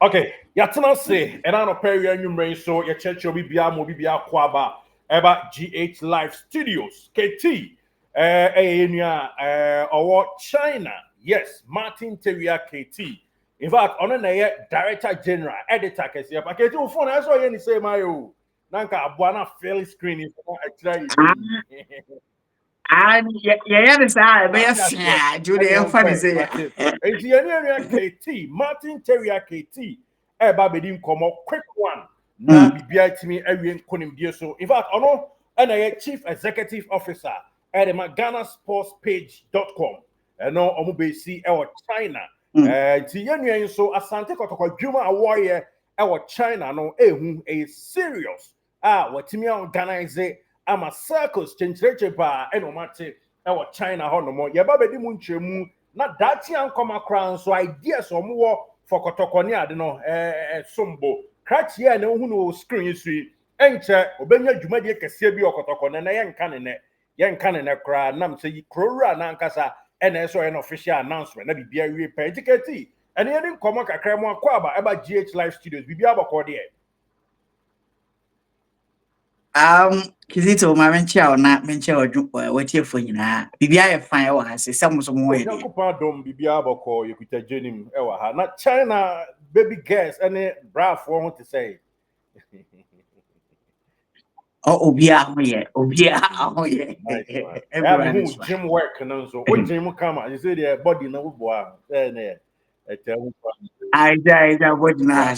Okay, yatena say, and I know Perry and you rain so your church will be Mobibia Kwaba, Eba GH Live Studios, KT, or China, yes, Martin Teria KT. In fact, on a director general, editor, kasi apa KT phone, I saw you say Mayo. Nanka Abuana fairly screening for a try. And yeah, that's how be a That's yes. fair. Judy, funny say. Martin. It's the KT, Martin Terrier KT. Bedi nkomo quick one. Na bibia timi ewie nkonim die so. In fact, ono and a chief executive officer at the GhanaSportsPage.com. And no omo be see China. Ti yenua so Asante Kotoko dwuma awoye China no ehu a serious. Watimi organize ama circles chencheche ba enomate China honomo yeba bedi mu nchemu na dati ankoma kran so ideas omo for Kotoko ni ade no sombo krachi ya na hu no screen sui enche obenya dwumade kese bi Kotoko na yenka ne kra nam se yi krowura na ankasa ena so an official announcement na bibia wie pa etiketi ene yedi nkomo kakra mu akwa aba eba GH Live Studios bibia abakọ de Kizito, my mencha or not mencha or what you for you now. Bibia fine or has some way. Yankupa dom bibia abakọ yekuta jenim ewa ha na China baby girls ene bra for want to say Oh, Obia, oh, yeah. Everyone who gym work and so what gym come you say their body no boa I would not.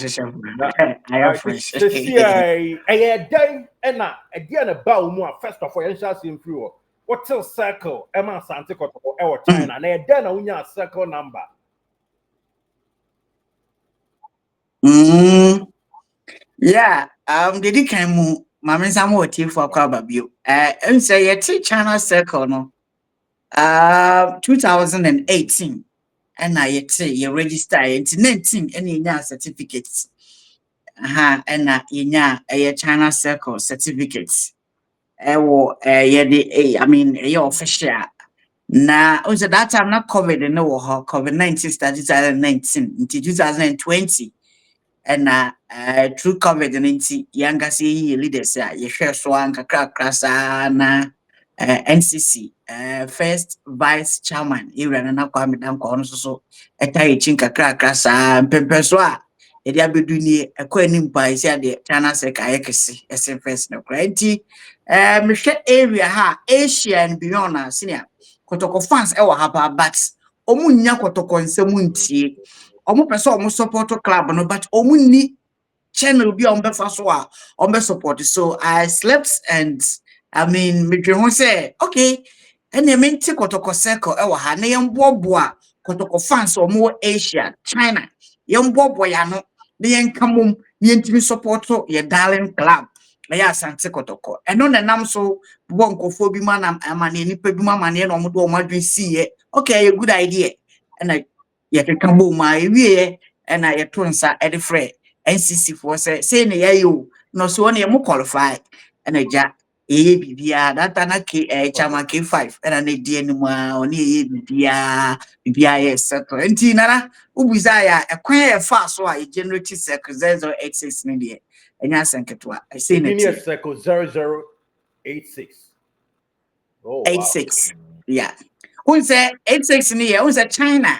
I have friends. See, a day and a bow more first of all, and shall see through. What till circle, Emma Santico or China, and a then a circle number. Yeah, did he come, Mamma Samuel Tea for Crababio? And say a China circle, no, 2018. And I say you register into 19 any certificates. And a China circle certificates. I mean, a official. Now, also that time not COVID, no, COVID-19 started 2019 until 2020. And through COVID-19, younger see leaders, you share swan, na NCC, first vice chairman, Iran and Kwame Danko, so a tai chinka crasa, and Pempeswa. Edi abeduni ekwanim pa isi ade China se ka yekesi esen first no kranti mehwe area ha Asia and beyond senior Kotoko fans e wa ha but omunya Kotoko nsem ntie omu pese omu support club no but omu ni channel bi ombe fa so a ombe support so I slept and I mean me dwe ho say okay ene me nti Kotoko circle e wa ha na yemboboa Kotoko fans omu Asia China yemboboa ya no the yen come yen support your darling club. I Asante Kotoko. And on the nam so bonko phobi man amani pebuma mani no mudo madri see okay, a good idea. And I yet can boom my way and I tunsa at the fray. NCC for say na you no so one you qualify and I ja bibia that na chama K5 and an idea anymore on bibia yes settle and nara ubizaya a queer fast so I generate circle 086 media and yasanketwa I say it circle 0086 86 yeah who's 86 near who's a China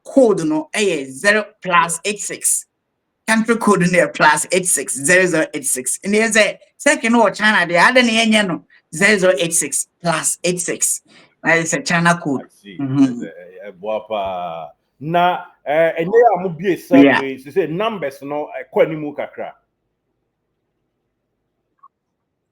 code no 0 plus 86 country code near plus 86 0086 and there's a second or China the other near no 0086 plus 86 that is a China code. Na enye amubie survey say numbers no kwanimu kakra.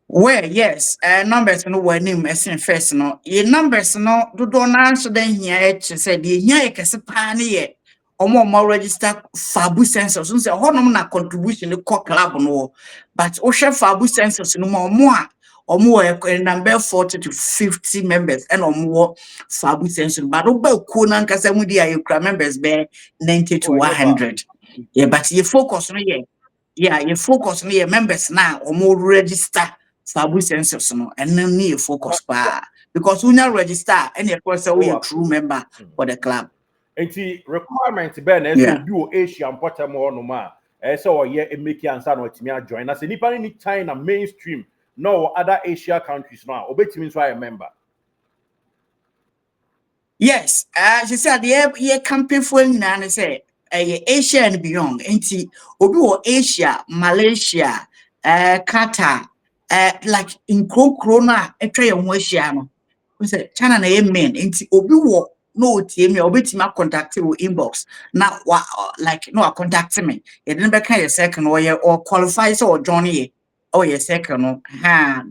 Well, yes, numbers no were name as in first no. Ye numbers no do not so then here said the here kese pan ye omo register fabu census so say honum na contribution the club no but share fabu census no more omo number 40 to 50 members and omo fabu census but oba ku na nkasa mu dia ye members be 90 to 100. Yeah, but you focus no ye. Yeah, you focus no ye members now omo register fabu census no and then focus pa because when you register and you say we a true member for the club. Enti requirement be na say obi o Asia important mo no ma. Say o ye make answer no otimi join. Na say nipa ni China mainstream no other Asia countries now. Obetimi so I member. Yes, she said, yeah, camping for nana say, Asia and beyond. Enti obi wo Asia, Malaysia, Qatar, like in Corona, a tray on Asia no. We say China na men. Enti obi wo no tie me obi tima contact wo inbox. Na wa like no contact me. You didn't be kind of second or qualify so or Johnny. Oh, your second no. Ha.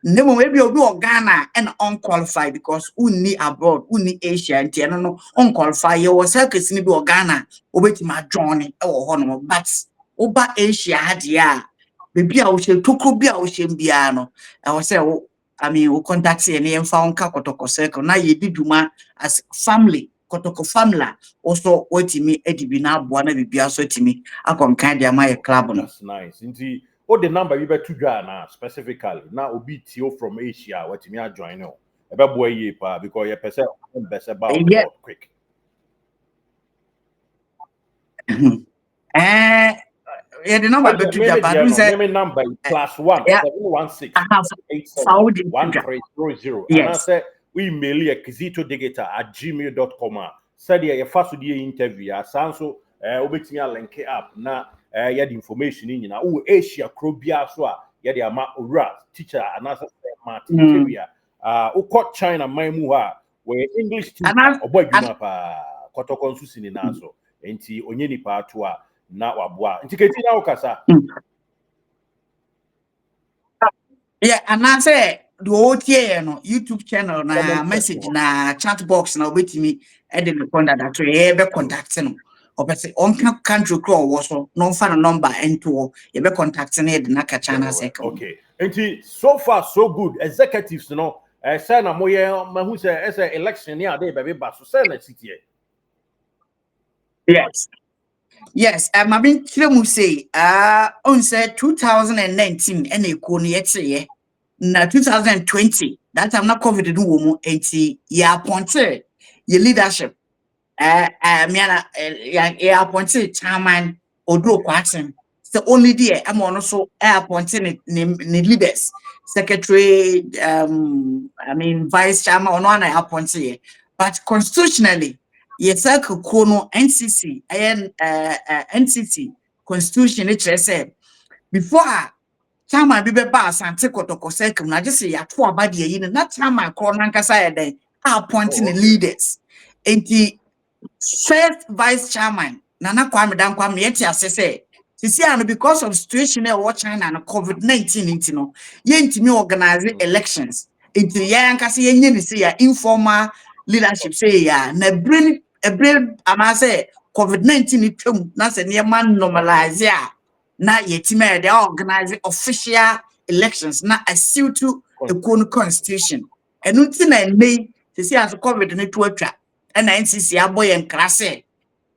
No, maybe obi or Ghana and unqualified because uni abroad, uni Asia, and no unqualified. You was circus ni be or Ghana, obeti my Johnny or honor, but oba Asia had ya. Baby, I was a toko be biano. I was say, I mean, we contact any and found Kotoko circle. Now you did ma as family, Kotoko family. Also, what me, Eddie Bina, Buana Bibia, so to me, I can kind of my club. That's nice. Indeed. What the number you bet to Ghana specifically? Now obi tio from Asia what me join no. Ebe boy ye pa because you person best about the board quick. Yeah, the number bet to Japan. Me number +1 716 87 1300. And I say we mail ye kizitodigita@gmail.com. Said ye first the interview. Asanso obetimi link up na yeah the information in na Asia Krobia so yeah the ama ora teacher and as Martin Teria ukot China maimu ha we English teacher obo adwuma pa Kotoko nso sini na so enti onye nipa ato a na waboa enti keti na ukasa yeah and I say the OTA no YouTube channel na message na chat box na obetimi e de me contact to e be contact no obese on country call wo so no fa number ento e be contact na e de na ka channel second. Okay enti so far so good executives no say na moye mahu say election ni ade be ba so say na city. Yes. Yes, I've been trying to say, on said 2019, and a cornier, na 2020, that I'm not covered in woman, 80, yeah, appointed your leadership. Yeah, appointed chairman or do quarter. So only there, I'm also appointed leaders, secretary, I mean, vice chairman, or one I appointed, but constitutionally, yes, I could call NCC, NCC constitution. It say before chairman be Asante Kotoko circle. Na just say ya to abadi yin. Na chairman call nankasa yeden appointing the leaders. And the first vice chairman Nana Kwame Dan Kwame yeti asese. See, and because of situation what China and COVID-19 into no, me organize elections. Into ya nkasa yenye ni say ya informal leadership say ya na brain a brain ama say COVID-19 itwam na say near man normalize ya na yetime they organize official elections na assume to the constitution. And until na nay see as COVID ni to atwa and NCC aboy en krase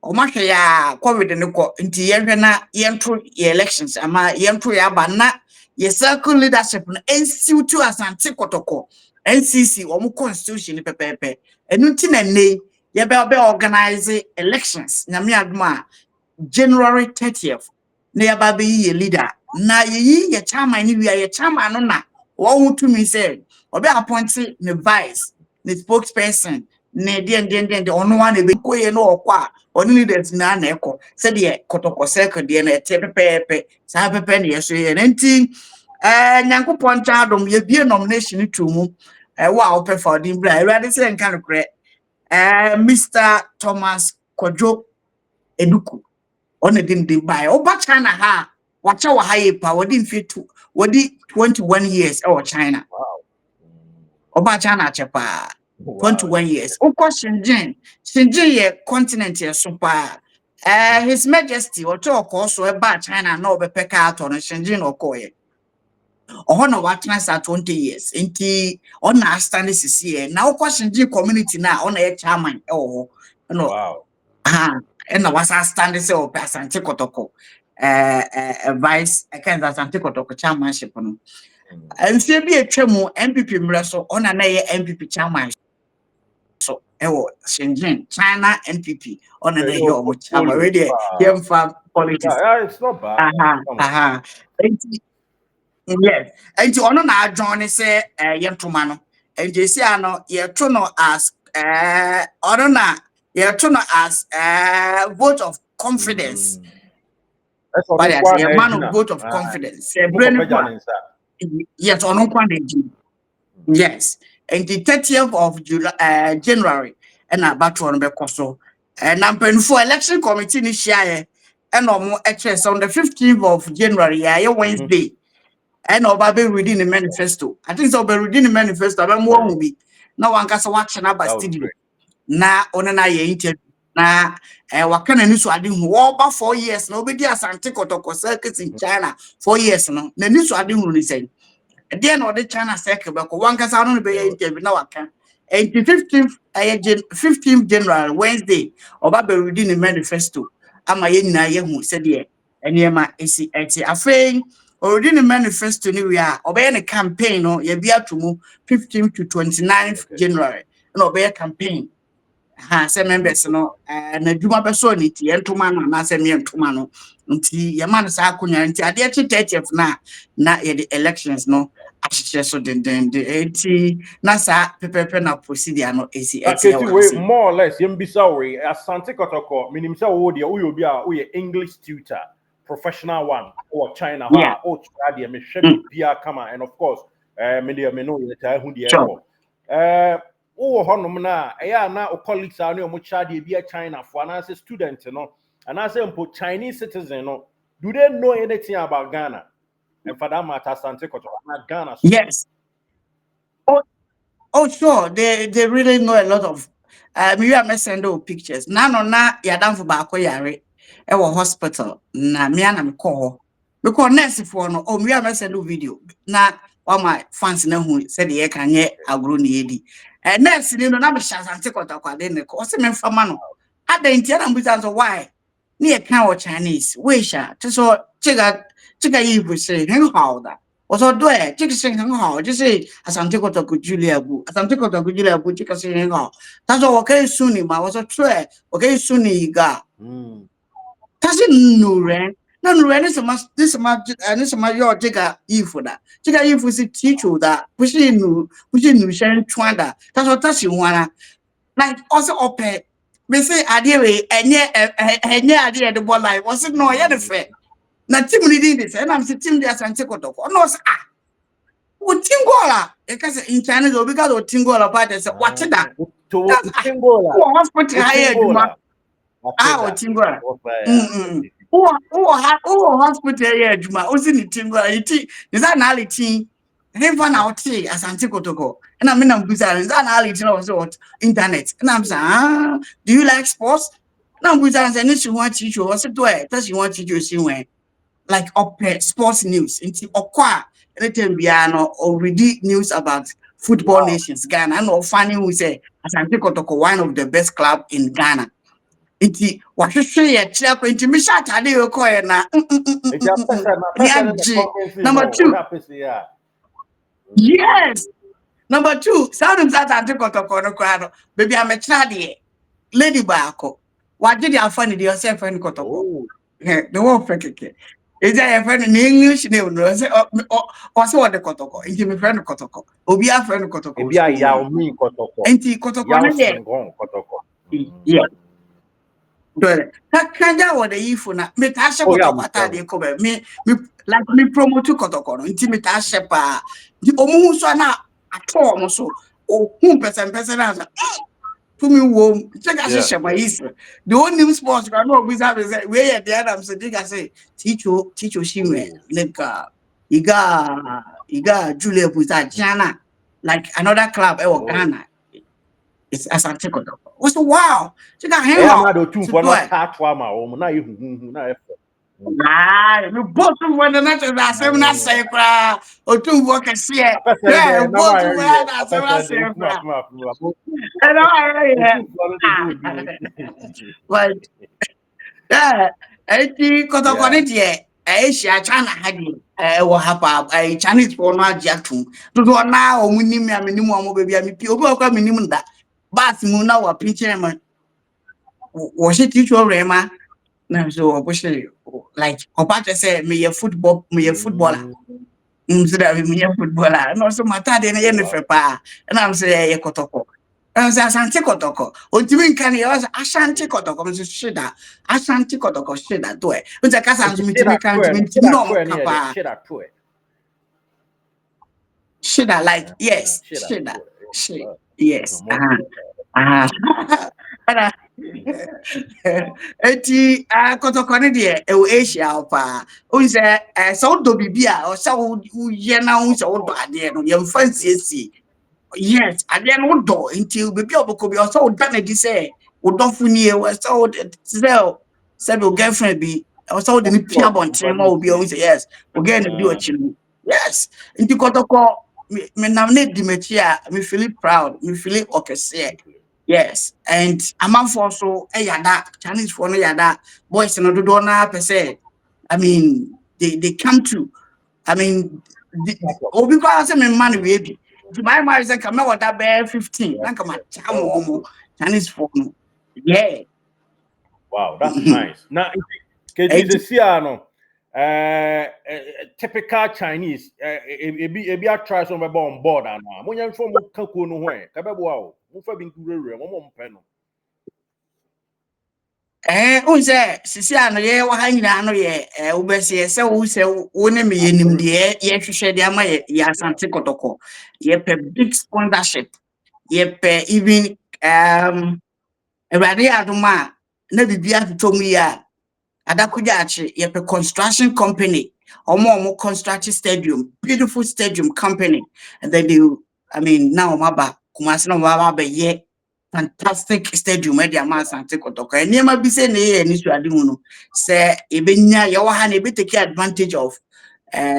o ma hwe ya COVID ni ko nti yenhwe na yento elections ama yento ya ba na ye circle leadership na assume to Asante Kotoko NCC o mu constitution ni pepepe and until na nay ye be organize elections nyame aduma January 30th na ya ba be ye leader na ye chairman ni wi ye chairman no na wo to me say obi appoint ne vice ne spokesperson ne den ono one be ko ye no okwa oni leaders na na eko se de Kotoko circle de na ete pepepe sa pepe ne yeso ye nti nyankopon cha adom ye bie nomination to mu wa ope for din bra ready say nka no kre Mr. Thomas Kojo Eduku on a din by Oba China ha watch our high power didn't fit to what 21 years or China. Wow. Oba China chepa 21 years. O question Shenzhen ye continent ye super His Majesty or talk also about China no be peka out on Shenzhen or Koye. Or no what 20 years. Inti on our stand is here. Now question community now on a chairman. Oh no. Wow. And was I standing so Asante Kotoko vice Asante Kotoko chairmanship no. And say be a tremo MPP mreso on an MPP chairman. So Shenzhen, China NPP on an Your yo portfolio. already here from politics. It's not bad. Come on. Yes. And ono na join say yentoma no. And you see ano ye to no as ono na ye to no as vote of confidence. That's But on as one a man of Gina. vote of confidence. Say Book of brain kwa. Bejanin, Yes, ono kwa na. Yes. And the 30th of January, and about to be so. And I'm paying for election committee this year. And on the 15th of January, yeah, Wednesday. And Oba be reading the manifesto. I think so be reading the manifesto. I'm more be. Now one can watch an about studio. Na onana ye interview. Na wakana nisu adi over 4 years. Nobody Asante Kotoko circuits in China 4 years no. Na nisu adi ni say. Then or the China circle bako one can sound be interview na waka. And the 15th January Wednesday Oba be reading the manifesto. Ama ye na ye hu said ye. And ye ma esi afraid already the manifesto ni we are obey the campaign no ye be to mu 15th to 29th January no obey campaign say members no na dwuma be so ni ti entoma no na say me entoma no nti ye man sa akonya nti ade 30th na ye the elections no ahyehyɛ so den enti na sa pepepe na procedure no esi Okay, we more or less yembisa we Asante Kotoko minim say wo de wo obi a wo English tutor professional one or China ha o try de me hwɛ bia kama and of course me know ye ta hu de ekɔ wo honom na eya na o colleagues are no mo try de bia China for and as a student no and as a Chinese citizen no do they know anything about Ghana and for that matter Asante Kotoko na Ghana yes. Oh, sure. They really know a lot of. Me are send pictures. Na no na yadam for baako yare. Ewo hospital. Na me ana me call. Because nurse for no. Oh, me are send video. Na all my fans na who said the can ye agro ni edi. Nurse ni no na me Asante Kotoko de ne ko. Se me fama no. Ada ntia na mbuza so why? Ni e kan o Chinese. We sha. So 这个衣服是很好的。我说对，这个是很好，就是Asante Kotoko俱乐部，Asante Kotoko俱乐部这个是很好。他说我可以送你吗？我说对，我可以送你一个。他是女人，那女人那什么要这个衣服的？这个衣服是基础的，不是女生穿的。他说他喜欢啊，那我说 OK， 没事，阿弟喂，阿弟的不来，我是诺亚的粉。那team leading this, and I'm team the Asante Kotoko. No,我听过了，一开始 in China 有比较多听过了，或者是我知道，听过了，我 hospital 还有吗？我听过了，我 hospital 也有吗？我是你听过了，你在哪里听？黑方哪听Asante Kotoko？那没那么不在，你在哪里听？我说我 internet， 那不是啊 ？Do you like sports？ 那不在，你喜欢踢球？我说对，他喜欢踢球新闻。Like sports news into okwa anytime biano or read news about football nations Ghana and or finding who say Asante Kotoko one of the best club in Ghana. Iti wahwehwe ye kira ko enti mi shot ade yo koye na. Number 2. Yes. Number 2, sound that Asante Kotoko no kwano. Baby am kira de lady baako. Waje de afani de yourself friend Kotoko. The one fake. Is there a friend in English name? No, say, also what the Kotoko. Is my friend Kotoko? Obi a friend Kotoko. Obi a Yao Mi Kotoko. Enti Kotoko na ye. Kotoko. Yeah. Good. Kanja what the ifu na me ta she Kotoko atade ko be me like me promote Kotoko no. Enti me ta she pa. Di omu so na ato omo so. O hu person na Fumi wom check as she my is the only sports can no be say we here the Adam so dig say teacho shinwe like iga Julia Buza Jana like another club Ghana. It's Asante Kotoko. What's wow? Check out him how. Do two for not tatwa ma o na ihu na e me both when the natural assembly na say kra o tu wo kese e yeah both when the assembly say kra and but yeah eti Kotoko ne de Asia China hadi wo hapa Chinese for no agiatum do na o munim ya menim o mo bia me pi obi akwa menim nda bath mu na wa pinche ma wo she teacher rema na so wo she like opa say me footballer so that me footballer no so mata de na ye ne fe pa na am say ye Kotoko and say Asante Kotoko otimi nka ne ye was Asante Kotoko so shida Asante Kotoko shida to e unse ka san so mitimi kan mitimi no mo kapa shida like yes shida she yes Ana eti Kotoko ne de e wo Asia pa unse so do bibia o sa wo ye na unse wo do ade no ye mfansiesi yes ade no do until bibia obokobi o so wo da na di say wo do funi e wo so wo say your girlfriend be o so wo de ni pia bonten ma obi o say yes o get na di o chilu yes nti Kotoko me nam na di mechi a me feel proud me feel okese. Yes, and among for so yada Chinese for no yada boys no do na per se. I mean, they come to. I mean, obi kwa say me man we bi. My marriage say come what that bear 15. Na come chamo Chinese for no. Yeah. Wow, that's nice. Now, KT no, typical Chinese. Ebi a try some on board and now. When you from Kaku no way, Kababo, Mufa bin Guru, one pen. Unse sisi ano ye wa ha nyina ano ye ubese se wo se wo ne me yenim de ye hwehwe de ama ye Asante Kotoko ye pe big sponsorship ye pe even Erade adoma na bibia totom ya adakujachi ye pe construction company omo construct stadium beautiful stadium company and then they I mean now maba kumase na maba be ye fantastic stadium e dia Asante Kotoko eniema bi se na ye ni suade mu no se ebenya ye wa ha na ebe take advantage of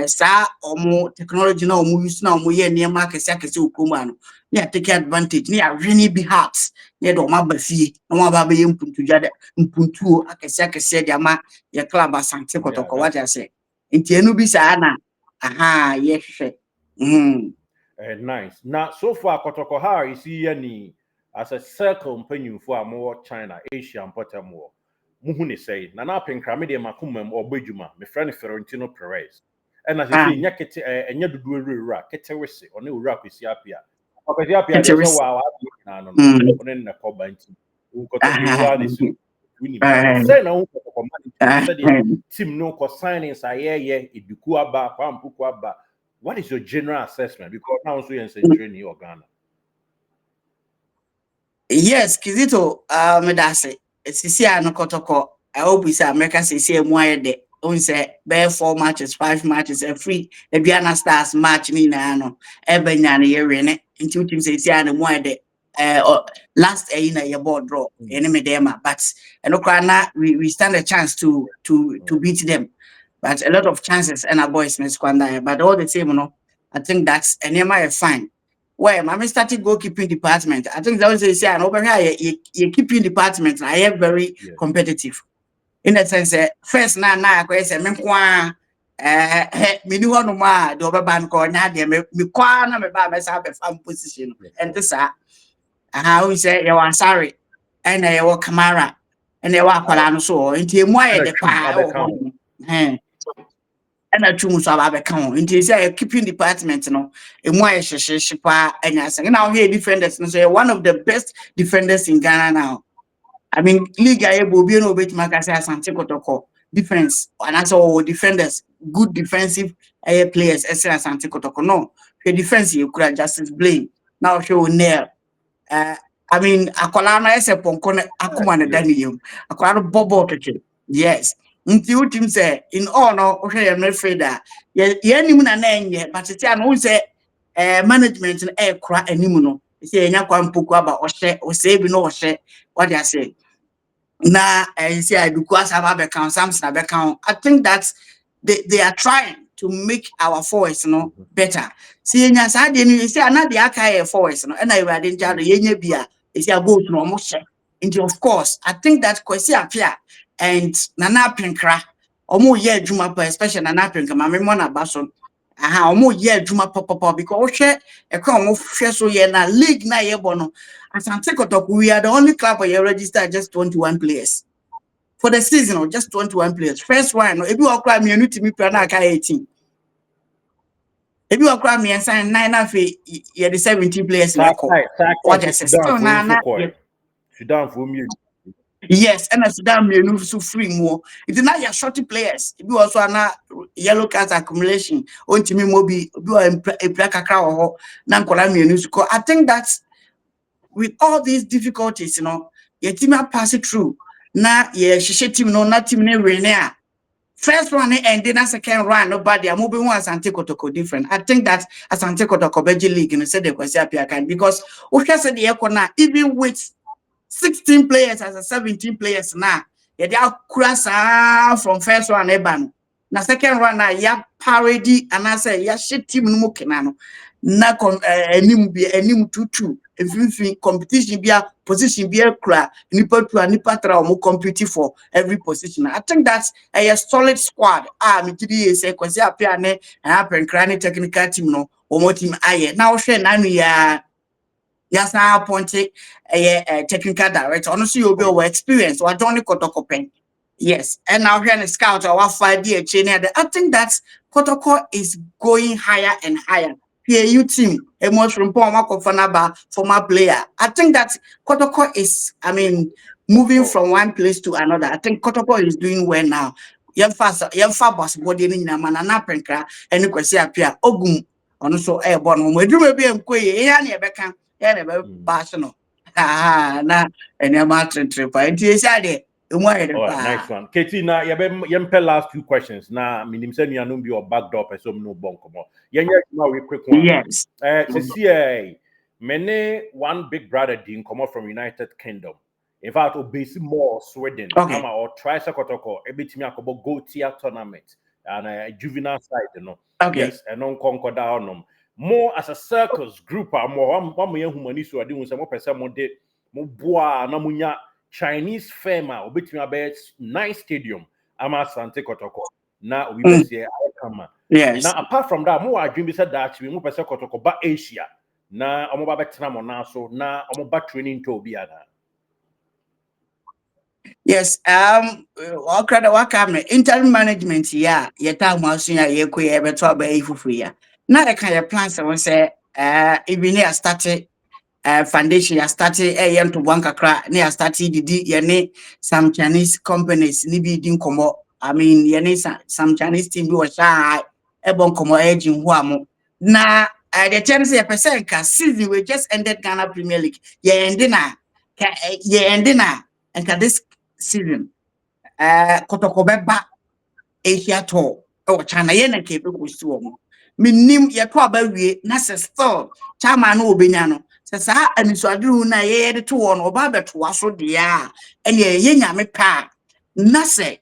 sa omo technology na omo use na omo ye eniema akese okoma no ya take advantage ni ya really be heart ye do maba fie na maba be ye mpuntuo akese dia ma ye club Asante Kotoko what I say nti enu bi sa na aha ye hwehwe Nice. Now, so far, Kotoko, how is he any as a circle companion for more China, Asia, and Potamo? Muhuni say, Nana Pinkramidi Makumem or Bejuma, my friend Ferentino Perez. And as I say, Yakete and Yadu Rak, Ketewisi, or new rap is Yapia. Okay, Yapia, there's no wow, on the Cobanti. Kotoko, say no, Tim no signings, I hear it be Kuaba, Pampuquaba. What is your general assessment? Because now we are training in Ghana. Yes, Kizito, medase. Sisi ano Kotoko. I hope it's America sisi mu ayede. On say bear 4 matches, 5 matches, free. The Biana Stars match ni na ano. Ebe nya na ye rene. Inti utim sisi ano mu ayede. Last na ye board draw. Enemy them, but na we stand a chance to beat them. But a lot of chances and our boys may squander. But all the same, I think that's enema fine. Well, my started goalkeeping department. I think that was say and over here you keeping department. I am very competitive. In that sense, first na I say me kwa me ni one ma the over ban ko na de me kwa na me ba me sa be farm position. And this how we say you are sorry and you are Kamara and you are Akwala no so nti emu aye de pa and I choose so about account. Until say keeping department, and why shipa and I say now here defenders. No, so one of the best defenders in Ghana now. I mean, league I will be no bit Makasa Asante Kotoko defense and also all defenders, good defensive players. Asante Kotoko no, the defense you could just blame now. Show nail. I mean, Akolana is a ponkone akuma na Daniel. Akolana bobo keke. Yes. Nti utim say in all no okay I'm afraid that ye nim na enye but it an who say management na e kra anim no say enya kwa mpoku aba ohye o say bi no ohye what they say na say aduku asaba be count Samson be count. I think that they are trying to make our forwards better. See enya sa de ni say na de aka forwards and I were dey jaro yenya bia say go to no mo hye. And of course I think that Kwesi Apia and Nana Pinkra omo ye adwuma pa especially Nana Pinkra mame mo na ba so aha omo ye adwuma papa because hwe e kwa omo hwe so ye na league na ye bo no Asante Kotoko we are the only club where you register just 21 players for the season or just 21 players first one no ebi okra me anu timi pra na aka 18 ebi okra me sign 9 na fe ye the 17 players na ko what just still na Sudan for me. yes, and Sudan me no so free more. It is not your shorty players. If you also na yellow cards accumulation, on to me mobi do a kakra or na nkola me no so. I think that with all these difficulties, you know, your team are pass it through. Na ye shishe team no na team ne win there. First one and then second round, nobody. I'm moving one Asante Kotoko different. I think that Asante Kotoko Beji League and said the question because we said the echo even with 16 players as a 17 players now. Yeah, they are cross from first one eban. Na second one na ya parody and I say ya shit team no kenano. Na enim tutu. If competition be a position be a cra nipa to a nipa tra mo compete for every position. I think that's a solid squad. Me tidi say kwasi apia ne happen crane technical team no omo team aye. Now share nanu ya yes, I appointed a technical director. Honestly, you'll be over experience. Or Johnny Kotoko pen. Yes, and now here in the scout or 5 year chain. I think that Kotoko is going higher and higher. PAU team, a much from former player. I think that Kotoko is, moving from one place to another. I think Kotoko is doing well now. Young fast body in Manana Penkra and you can see appear Ogum on so airborne. We do maybe and quay, yeah, never personal. Na any matter trip. And you said All right, nice one. Katie, now you last two questions. Now, minim say you no be your backdoor person no bonk more. Yeah, now we quick one. yes. To see many one big brother didn't come out from United Kingdom. In fact, obese more Sweden. Okay. Ama or try Kotoko. Every team akobo go tier tournament and a juvenile side, you know. Okay. Yes, and non conquer down more as a circus group. More one young humanist who are doing some more person more de more boa na munya Chinese firm a obetumi abet nice stadium ama Asante Kotoko na obi besi kama. Yes. Now apart from that, more dream be said that we move person Kotoko ba Asia na omo ba betena mo na so na omo ba training to obi ana. Yes, interim management, yeah, yeta masunya yeko ye beto abayi fufu ya. Na the kind of plans I say, even here started foundation, I started a young to one kakra, near started the yene some Chinese companies, nibi din komo. Yene some Chinese team do a shy, ebon komo aging huamo. Na the chance a percent season we just ended Ghana Premier League. Yeah, and and this season Kotoko beba Asia tour China ye na kebe kwesi wo mo minim ye to abawie na se still chama na obenya no se sa anisoaduru na ye de to wo no oba beto aso de a ene ye nyame pa na se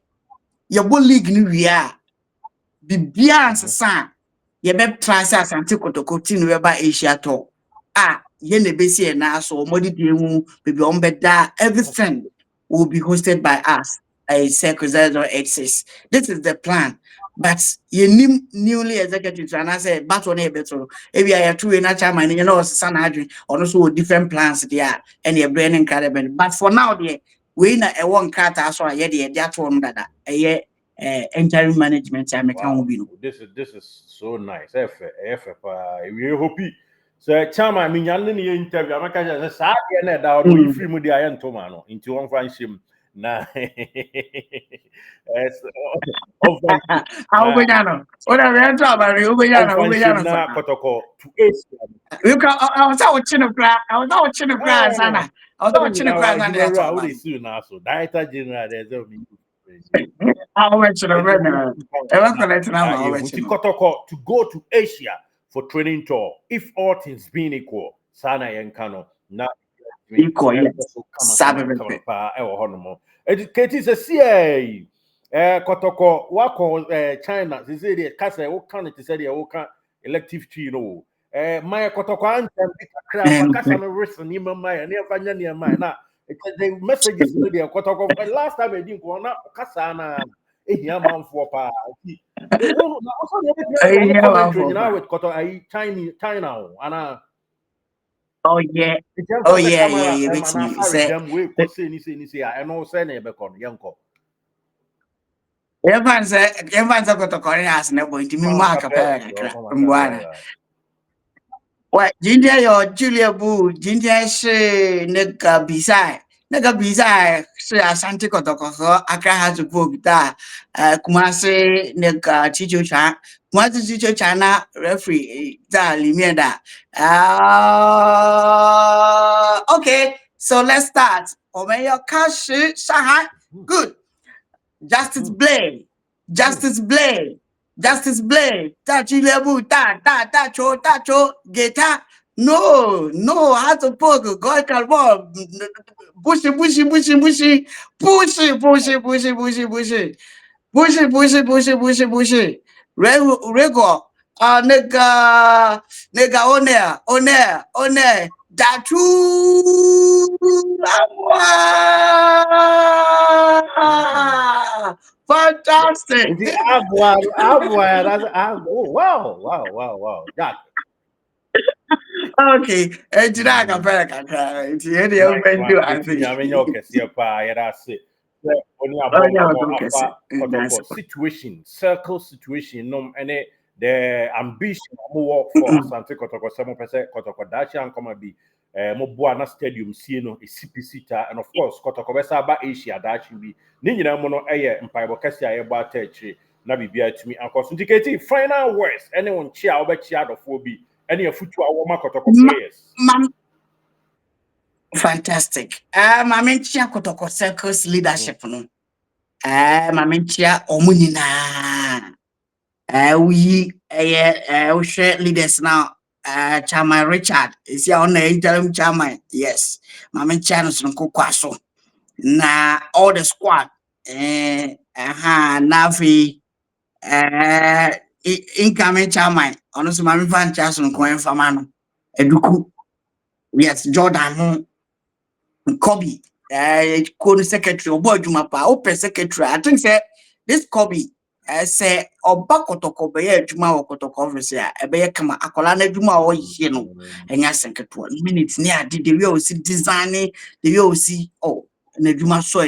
ye bo league ni wie a bibia ansesa ye be transfer Asante Kotoko team we ba Asia tour ye na besi na so modi de hu baby on beda everything will be hosted by us a circus or access. This is the plan. But you newly executive and I say but on a better if you are two in a chairman, you know, son hadri or also different plans there and your brain and caravan. But for now, we na a one cat as well, yet that one that a year interim management Wow, this is so nice. We hope so chama I mean yan ni interview amaka say sa de na da no ifri mu de aye ntoma no nti won fa nhim na yes na Kotoko to ace you can I was out chin of grass. I was out chin of grass, Anna. I was out chin of grass, and that's all. Director General there's I went to the runner. I was collecting Kotoko to go to Asia for training tour. If all things being equal, Sana Yankano now equal, yes. Educated is a CA. Kotoko, wako China, they say the Casa, what can it say the elective chino. My Kotoko and Casa risk and Nima Maya, near Vanya Maya. Now, the messages in the Kotoko last time I didn't go on Casana. ehia manfo pa oh na also the other Yeah, commentary you know with koto ai China ana oh yeah. in terms Oh of the yeah, yeah, camera yeah. and Which man me after say them we ko say ni say I know say na e be kon yanko everyone say got to Korean has never into me mama mark a kapel pair yo crack. mama kapel What Ginger your Julia Boo, Ginger是那个比赛是Asante Kotoko 和 Accra has book 的，Kumasi 那个踢球场，Kumasi 踢球场呢 referee 在里面的，OK, so let's start，我们要开始上海 ，Good。Justice Blade, Justice Blade, Justice Blade, 大俱乐部大球给他 No, no, how to poke, go can ball, push, Rego, 那个 One, 打出哇 Fantastic! the Abwa, that's oh wow. Yeah, Okay, ejira kapere kakra. Nti e dey open do Keti afi. nyame nya okese pa yada se. Oni abon Onye komo ọdún kẹsẹ̀. afa Kotoko situation, circle situation nom ene the ambition mo work for Asante Kotoko se mo pese Kotoko dachi an koma bi mo boa na stadium sie no e sita and of course Kotoko be sa ba Asia dachi bi. Ni nyina mo no eye mpaibo kese aye bo atachi na bibia tumi akoso ndiketi final words anyone chia obechi adofo bi ene afutu awo ma Kotoko players. Fantastic. Mame nkyia Kotoko Circles leadership no. Mame nkyia ọmụ nyinaa. Uyi wohwɛ leaders now. Chairman Richard is here on the interim chairman. Yes. Mame nkyia no sonko kwa so. Na all the squad. Na afei incoming chairman. Ono so mame fa nkyia sonko emfama no. Eduku. Yes, Jordan ho. Kobe, secretary, or Juma pa, open secretary. I think say this Kobe, say Oba Kotoko be Juma or Kotoko office, a be kama akolana Juma or no, and ya secretary. Minutes near did the real see designing, the real see, oh, Nejuma so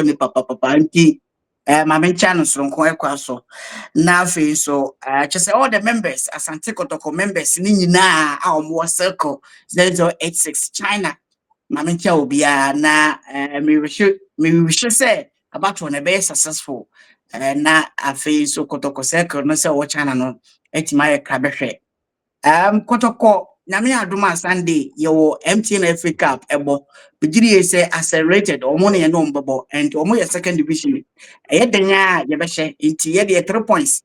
ni papa anti. My main channels from Kwaso. Now, so just all the members, Asante Kotoko members, Nina, our more circle 0086 China. Mamentia obia na me wish say about one be successful na afi so Kotoko circle no say wo chana no etima krabehwe Kotoko na me aduma Sunday yo MTN FA Cup ebo bigiri say accelerated omo ne no mbebo and omo ye second division e denya ye be hye nti ye de 3 points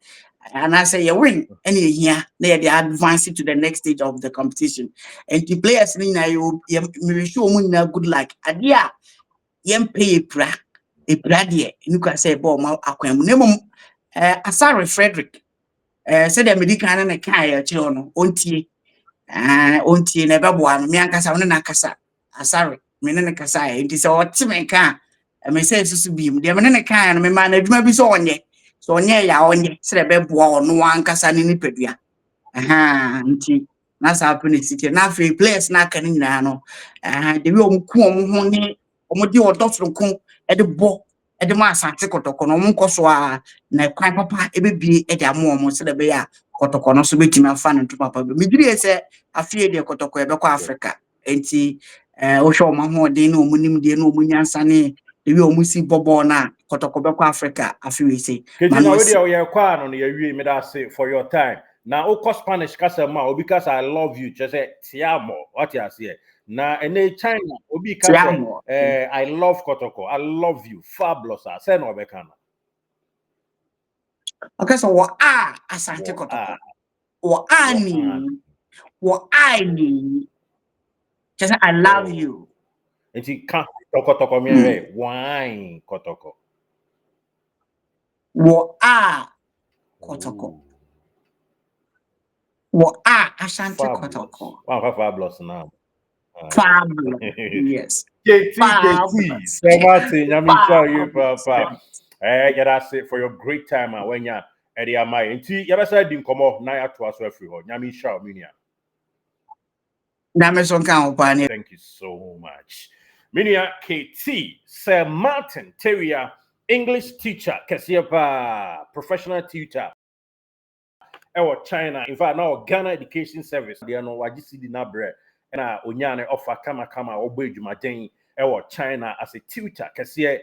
and I say you win any here they advance to the next stage of the competition and the players ni na you me show mu na good luck adia yem pay pra de you can say ball ma akwam na mum Asare Frederick said the medical na kai ya che ono ontie na beboa no me ankasa wona na kasa Asare me ne kasa e nti se o me ka me say susu bi me de me ne kan no me ma na adwuma bi so onye so onye ya onye se be boa ono ankasa ne nipadua nti na sa happen city na free players na aka ni nyina no de wi omku ho ne omde odofronko e de bo e de ma Asante Kotoko no omko so a na kwan papa e be bie e de amo omo se de be ya Kotoko no so betimi afa no to papa be midiri se afie de Kotoko e be kwa Africa nti wo hwe omo ho de na omunim de na omunyansa ne de wi omusi bobo na Kotoko be kwa Africa afie we se Keti na we dey we kwa no ye wie me da say for your time. Na o Spanish kasa ma obi kasa I love you just say ti amo what you say. Na ene China obi kasa I love Kotoko. I love you. Fabulous. Say no be kana. Okay, so Asante Kotoko. Ni. Just I love you. Enti kan Kotoko me wine Kotoko. Kotoko. Asante Kotoko. Fabulous now. Fabulous. Yes. KT. Samati, nyami show you papa. That's it for your great time when you're at the Amai. And see, you said didn't come off now to us every home. Yami Shaw Minia. Thank you so much. Minia KT, Sir Martin Terrier, English teacher, Kasiapa, professional tutor. China, in fact, now Ghana Education Service, they are no Wajisi Nabre, and Onyane offer Kama Obeju Majen, China as a tutor, Kasia,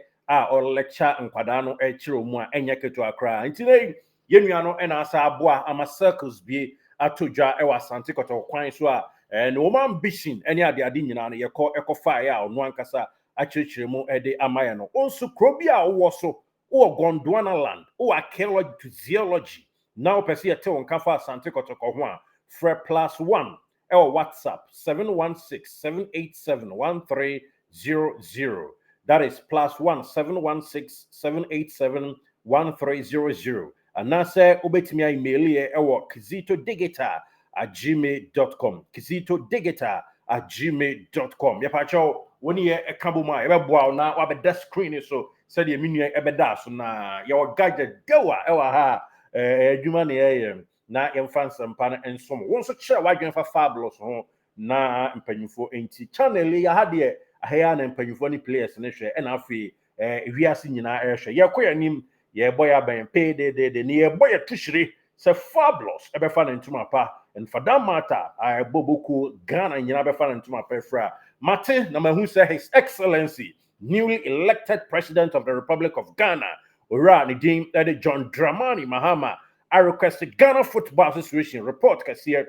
or lecture and Quadano, Chiro Mua, and Yaketo Accra. And today, Yenuano and Asa Ama circles be Atuja, Asante Kotoko, Kwanswa, and woman bishing, any other Adinian, Eco Fire, or Nwankasa, Achirimu, Ede Amayano, also Krobia, or Gondwana land, or archaeology to zoology. Now, Percy tell on Kafa Asante Kotoko Hua, Fre +1, or WhatsApp 716-787-1300. That is +1 716-787-1300. And now say Ubetimia email or kizitodigita@gmail.com. Kizitodigita@gmail.com. Yapacho, when you a kabuma, ever now, what the screen so said the menu ebedas na your gadget go ha. Juma na yɛmfa nsɛmpa and some once kyerɛ wadwen fa fabulous ho na mpanyimfo enti channel yi ha deɛ ahɛya na mpanyimfo ne players ne hwɛ ɛna afei wiase nyinaa ɛhwɛ yɛkɔ yɛnim yɛbɔ yɛ abɛn pay de ne yɛbɔ yɛ tishire sɛ fabulous ɛbɛfa ne ntoma pa and for that matter boboko Ghana nyinaa bɛfa ne ntoma pa fra mate na mahu sɛ His Excellency newly elected President of the Republic of Ghana Ora ni din John Dramani Mahama. I requested Ghana Football Association report kasiye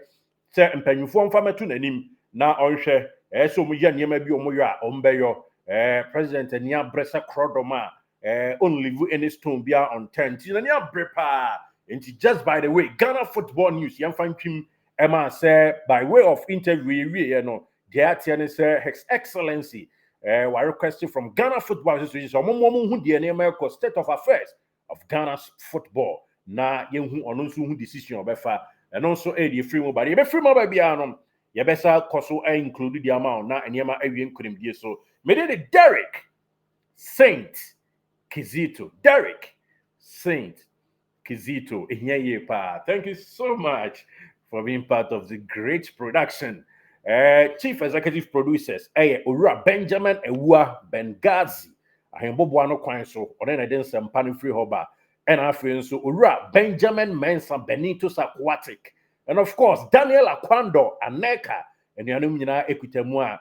say mpanyufo mfametu nanim na onhwe so mu ya niam bi omo yo a ombeyo president ania bresa krodoma only live any stone bia on 10 na nia brepa nti just by the way Ghana Football News yamfa ntwim ema say by way of interview we no dia tie say His Excellency we requesting from Ghana Football Association hu de na state of affairs of Ghana's football na yenhu ono nso hu decision obefa eno nso the free mobile be free mobile bia no ye besa koso include the amount na enema awie nkremdie so me de Derek Saint Kizito ehia pa. Thank you so much for being part of the great production. Chief executive producers Owura Benjamin Ewua Bengazi ahembobo ano kwan so one na den sempa no free hoba and afei so Owura Benjamin Mensa Benito Aquatic and of course Daniel Akwando Aneka enuanum nyina ekutamu a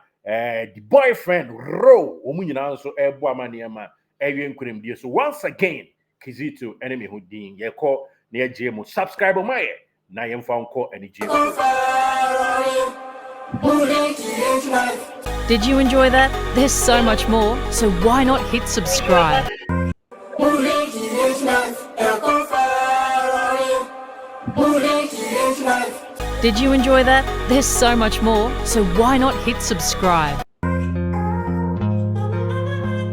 the boyfriend Ro omu nyina so ebo amaniema ewie nkuremdie so once again Kizito enemy hudin yeko na yegemu subscribe my na yemfa nko enije. Did you enjoy that? There's so much more, so why not hit subscribe? Did you enjoy that? There's so much more, so why not hit subscribe?